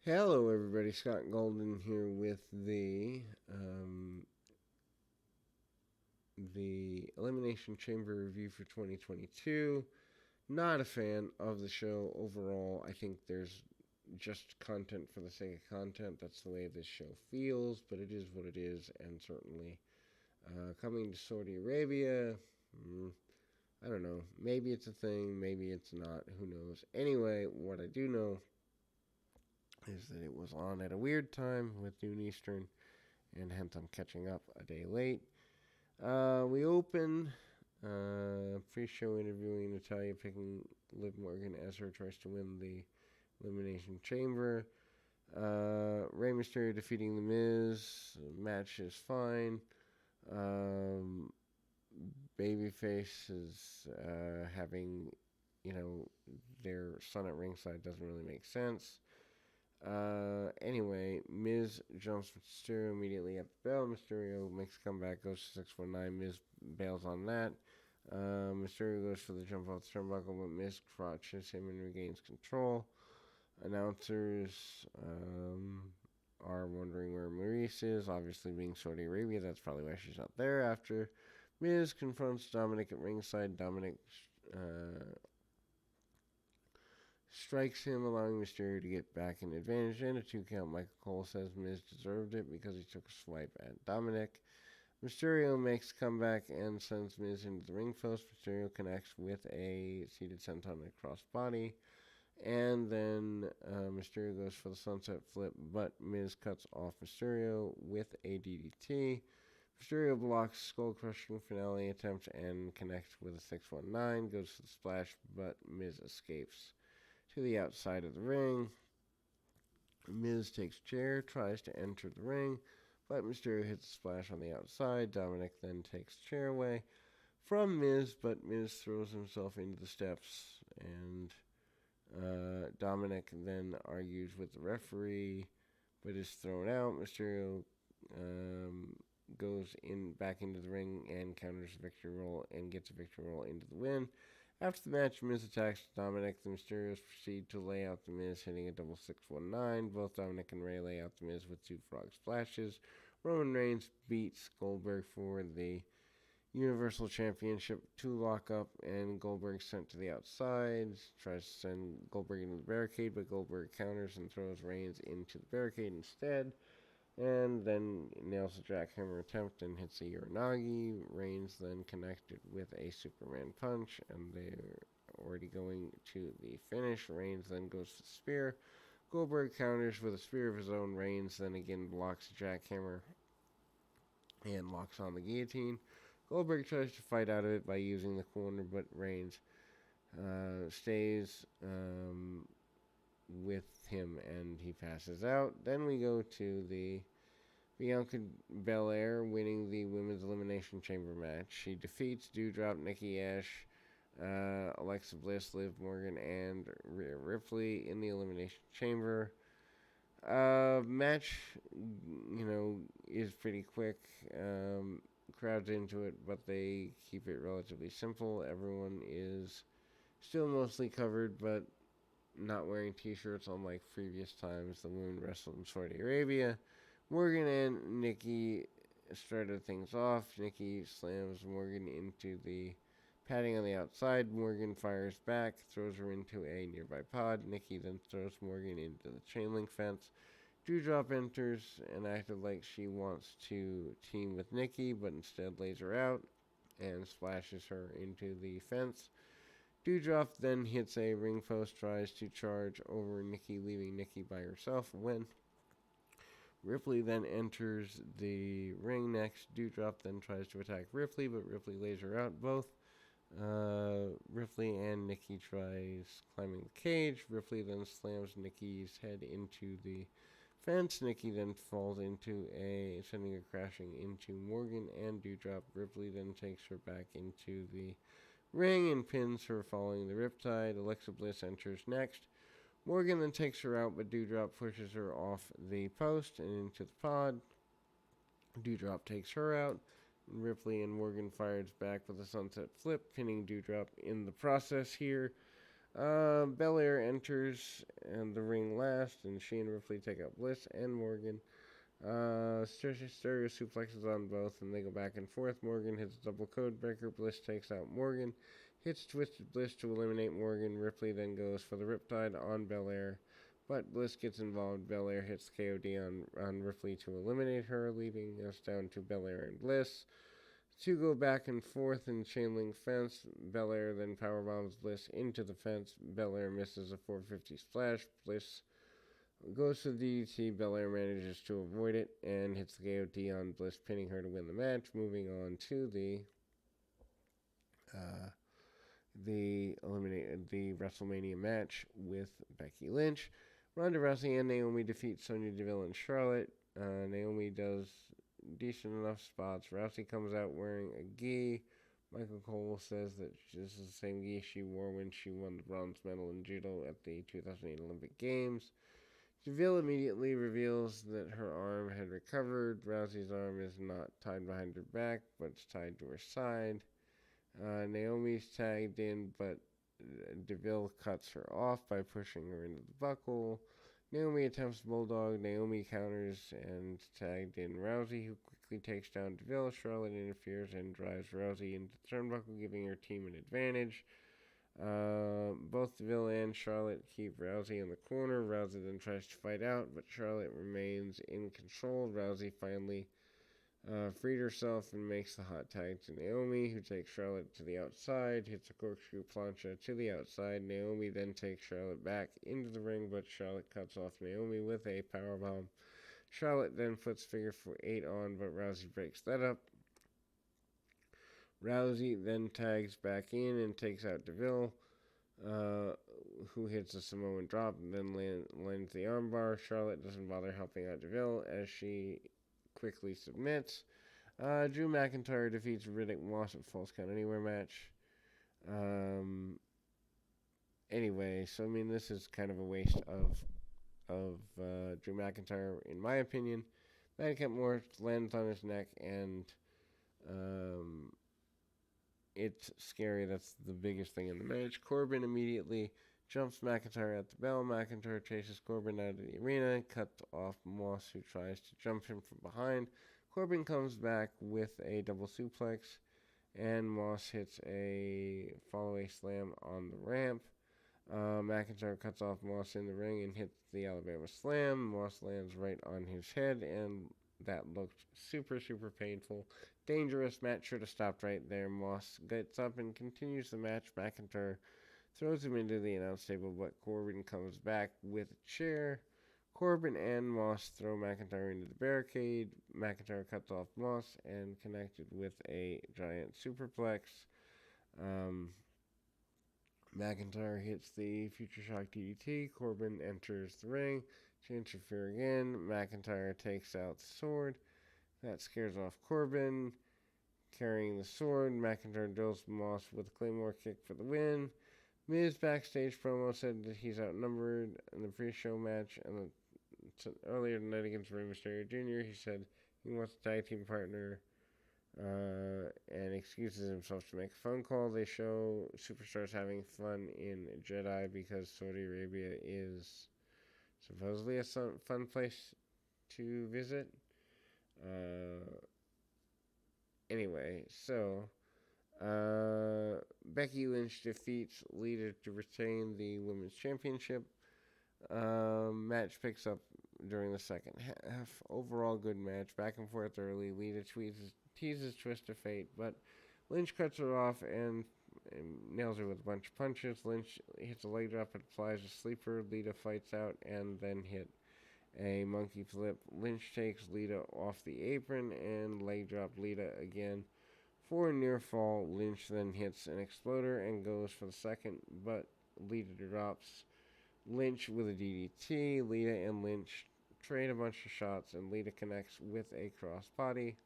Hello, everybody. Scott Golden here with the Elimination Chamber review for 2022. Not a fan of the show overall. I think there's just content for the sake of content. That's the way this show feels, but it is what it is, and certainly coming to Saudi Arabia. I don't know. Maybe it's a thing. Maybe it's not. Who knows? Anyway, what I do know is that it was on at a weird time with noon Eastern, and hence I'm catching up a day late. We open pre-show interviewing Natalia, picking Liv Morgan as her choice to win the Elimination Chamber. Rey Mysterio defeating The Miz. Match is fine. Babyface is having, their son at ringside doesn't really make sense. Anyway, Miz jumps Mysterio immediately at the bell. Mysterio makes a comeback, goes to 619. Miz bails on that. Mysterio goes for the jump off the turnbuckle, but Miz crotches him and regains control. Announcers are wondering where Maurice is, obviously being Saudi Arabia. That's probably why she's not there. After Miz confronts Dominic at ringside, Dominic strikes him, allowing Mysterio to get back in advantage. And a 2 count. Michael Cole says Miz deserved it because he took a swipe at Dominic. Mysterio makes a comeback and sends Miz into the ring post. Mysterio connects with a seated senton across body. And then Mysterio goes for the sunset flip, but Miz cuts off Mysterio with a DDT. Mysterio blocks skull crushing finale attempt and connects with a 619. Goes for the splash, but Miz escapes to the outside of the ring. Miz takes chair, tries to enter the ring, but Mysterio hits a splash on the outside. Dominic then takes chair away from Miz, but Miz throws himself into the steps, and Dominic then argues with the referee, but is thrown out. Mysterio goes back into the ring and counters a victory roll and gets a victory roll into the win. After the match, Miz attacks Dominic. The Mysterios proceed to lay out The Miz, hitting a double 619. Both Dominic and Rey lay out The Miz with 2 frog splashes. Roman Reigns beats Goldberg for the Universal Championship 2 lockup, and Goldberg sent to the outside. Tries to send Goldberg into the barricade, but Goldberg counters and throws Reigns into the barricade instead. And then nails a jackhammer attempt and hits a Uranagi. Reigns then connected with a Superman punch, and they're already going to the finish. Reigns then goes for the spear. Goldberg counters with a spear of his own. Reigns then again blocks a jackhammer and locks on the guillotine. Goldberg tries to fight out of it by using the corner, but Reigns stays with him and he passes out. Then we go to the Bianca Belair winning the Women's Elimination Chamber match. She defeats Doudrop, Nikki Ash, Alexa Bliss, Liv Morgan, and Rhea Ripley in the Elimination Chamber. Match, is pretty quick. Crowd's into it, but they keep it relatively simple. Everyone is still mostly covered, but not wearing t-shirts unlike previous times the women wrestled in Saudi Arabia. Morgan and Nikki started things off. Nikki slams Morgan into the padding on the outside. Morgan fires back, throws her into a nearby pod. Nikki then throws Morgan into the chain link fence. Doudrop enters and acted like she wants to team with Nikki, but instead lays her out and splashes her into the fence. Doudrop then hits a ring post, tries to charge over Nikki, leaving Nikki by herself when Ripley then enters the ring next. Doudrop then tries to attack Ripley, but Ripley lays her out. Both Ripley and Nikki tries climbing the cage. Ripley then slams Nikki's head into the fence. Nikki then falls sending her crashing into Morgan and Doudrop. Ripley then takes her back into the ring and pins her following the riptide. Alexa Bliss enters next. Morgan then takes her out, but Doudrop pushes her off the post and into the pod. Doudrop takes her out. Ripley and Morgan fires back with a sunset flip, pinning Doudrop in the process here. Belair enters and the ring last, and she and Ripley take out Bliss and Morgan. Stereo suplexes on both, and they go back and forth. Morgan hits a double code breaker. Bliss takes out Morgan, hits Twisted Bliss to eliminate Morgan. Ripley then goes for the Riptide on Belair, but Bliss gets involved. Belair hits KOD on Ripley to eliminate her, leaving us down to Belair and Bliss. Two go back and forth in chain link fence. Belair then powerbombs Bliss into the fence. Belair misses a 450 splash. Bliss goes to the DDT. Belair manages to avoid it and hits the KOD on Bliss, pinning her to win the match. Moving on to the Wrestlemania match with Becky Lynch. Ronda Rousey and Naomi defeat Sonya Deville and Charlotte. Naomi does decent enough spots. Rousey comes out wearing a gi. Michael Cole says that this is the same gi she wore when she won the bronze medal in judo at the 2008 Olympic Games. Deville immediately reveals that her arm had recovered. Rousey's arm is not tied behind her back, but it's tied to her side. Naomi's tagged in, but Deville cuts her off by pushing her into the buckle. Naomi attempts Bulldog. Naomi counters and tagged in Rousey, who quickly takes down Deville. Charlotte interferes and drives Rousey into the turnbuckle, giving her team an advantage. Both Deville and Charlotte keep Rousey in the corner. Rousey then tries to fight out, but Charlotte remains in control. Rousey finally freed herself and makes the hot tag to Naomi, who takes Charlotte to the outside, hits a corkscrew plancha to the outside. Naomi then takes Charlotte back into the ring, but Charlotte cuts off Naomi with a powerbomb. Charlotte then puts figure 8 on, but Rousey breaks that up. Rousey then tags back in and takes out Deville, who hits a Samoan drop and then lands the armbar. Charlotte doesn't bother helping out Deville as she quickly submits. Drew McIntyre defeats Riddick Moss at Falls Count Anywhere match. Anyway, so I mean, this is kind of a waste of Drew McIntyre, in my opinion. Madcap Moore lands on his neck, and it's scary. That's the biggest thing in the match. Corbin immediately jumps McIntyre at the bell. McIntyre chases Corbin out of the arena, cuts off Moss, who tries to jump him from behind. Corbin comes back with a double suplex, and Moss hits a follow-away slam on the ramp. McIntyre cuts off Moss in the ring and hits the Alabama slam. Moss lands right on his head, and that looked super, super painful. Dangerous. Match should have stopped right there. Moss gets up and continues the match. McIntyre throws him into the announce table, but Corbin comes back with a chair. Corbin and Moss throw McIntyre into the barricade. McIntyre cuts off Moss and connected with a giant superplex. McIntyre hits the Future Shock DDT. Corbin enters the ring to interfere again. McIntyre takes out the sword. That scares off Corbin. Carrying the sword, McIntyre drills Moss with a Claymore kick for the win. Miz backstage promo said that he's outnumbered in the pre-show match, and earlier tonight against Rey Mysterio Jr., he said he wants a tag team partner, and excuses himself to make a phone call. They show superstars having fun in Jeddah because Saudi Arabia is supposedly a fun place to visit. Anyway, so Becky Lynch defeats Lita to retain the Women's Championship. Match picks up during the second half. Overall good match. Back and forth early. Lita teases Twist of Fate, but Lynch cuts her off and nails her with a bunch of punches. Lynch hits a leg drop and applies a sleeper. Lita fights out and then hit a monkey flip. Lynch takes Lita off the apron and leg drop Lita again for a near fall. Lynch then hits an exploder and goes for the second, but Lita drops Lynch with a DDT. Lita and Lynch trade a bunch of shots, and Lita connects with a crossbody.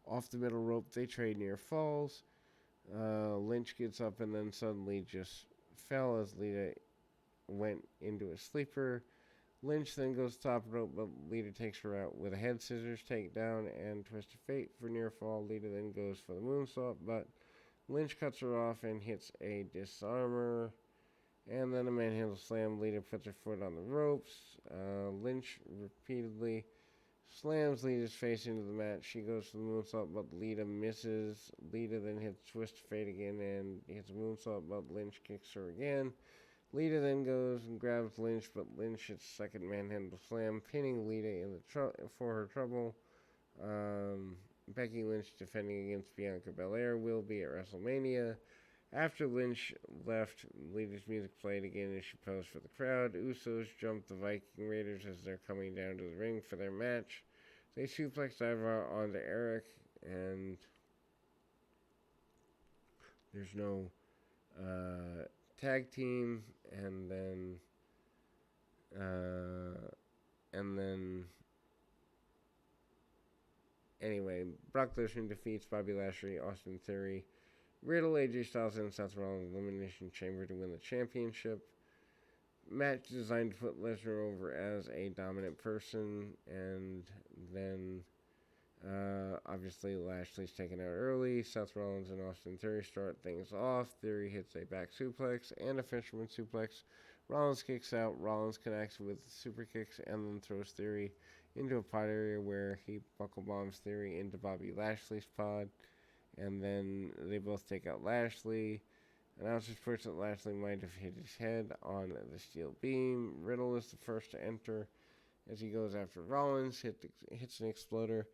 Off the middle rope, they trade near falls. Lynch gets up and then suddenly just fell as Lita went into a sleeper. Lynch then goes top rope, but Lita takes her out with a head scissors takedown and twist of fate for near fall. Lita then goes for the moonsault, but Lynch cuts her off and hits a disarmer. And then a manhandle slam. Lita puts her foot on the ropes. Lynch repeatedly slams Lita's face into the mat. She goes for the moonsault, but Lita misses. Lita then hits Twist of Fate again and hits a moonsault, but Lynch kicks her again. Lita then goes and grabs Lynch, but Lynch hits second manhandle slam, pinning Lita in the for her trouble. Becky Lynch defending against Bianca Belair will be at WrestleMania. After Lynch left, Lita's music played again as she posed for the crowd. Usos jumped the Viking Raiders as they're coming down to the ring for their match. They suplex Ivar onto Eric, and there's no tag team, and then anyway, Brock Lesnar defeats Bobby Lashley, Austin Theory, Riddle, AJ Styles, and Seth Rollins Elimination Chamber to win the championship. Match designed to put Lesnar over as a dominant person, and then obviously Lashley's taken out early. Seth Rollins and Austin Theory start things off. Theory hits a back suplex and a fisherman suplex. Rollins kicks out. Rollins connects with super kicks and then throws Theory into a pod area where he buckle bombs Theory into Bobby Lashley's pod. And then they both take out Lashley. Announcers push that Lashley might have hit his head on the steel beam. Riddle is the first to enter as he goes after Rollins, hits an exploder,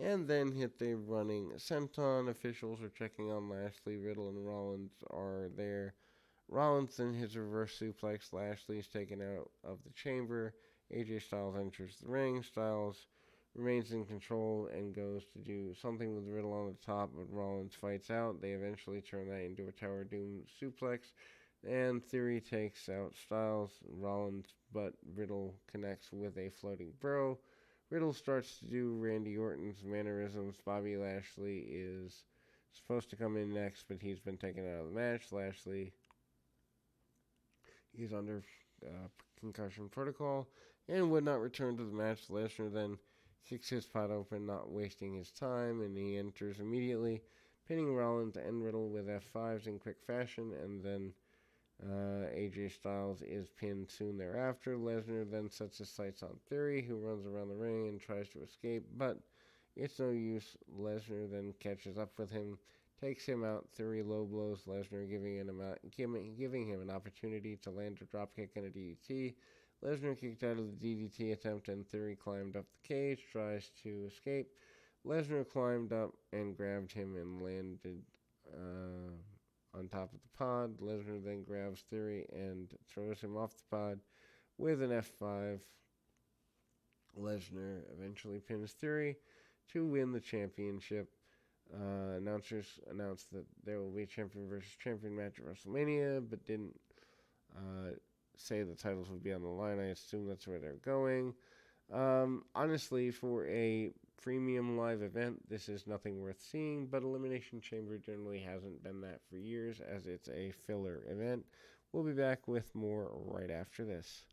and then hit the running senton. Officials are checking on Lashley. Riddle and Rollins are there. Rollins then hits a reverse suplex. Lashley is taken out of the chamber. AJ Styles enters the ring. Styles remains in control and goes to do something with Riddle on the top, but Rollins fights out. They eventually turn that into a Tower Doom suplex, and Theory takes out Styles and Rollins, but Riddle connects with a floating bro. Riddle starts to do Randy Orton's mannerisms. Bobby Lashley is supposed to come in next, but he's been taken out of the match. Lashley is under concussion protocol and would not return to the match. Lesnar then kicks his pot open, not wasting his time, and he enters immediately, pinning Rollins and Riddle with F5s in quick fashion, and then AJ Styles is pinned soon thereafter. Lesnar then sets his sights on Theory, who runs around the ring and tries to escape, but it's no use. Lesnar then catches up with him, takes him out. Theory low blows Lesnar, giving him an opportunity to land a dropkick and a DDT. Lesnar kicked out of the DDT attempt, and Theory climbed up the cage, tries to escape. Lesnar climbed up and grabbed him and landed on top of the pod. Lesnar then grabs Theory and throws him off the pod with an F5. Lesnar eventually pins Theory to win the championship. Announcers announced that there will be a champion versus champion match at WrestleMania, but didn't say the titles would be on the line. I assume that's where they're going. Honestly, for a premium live event, this is nothing worth seeing, but Elimination Chamber generally hasn't been that for years, as it's a filler event. We'll be back with more right after this.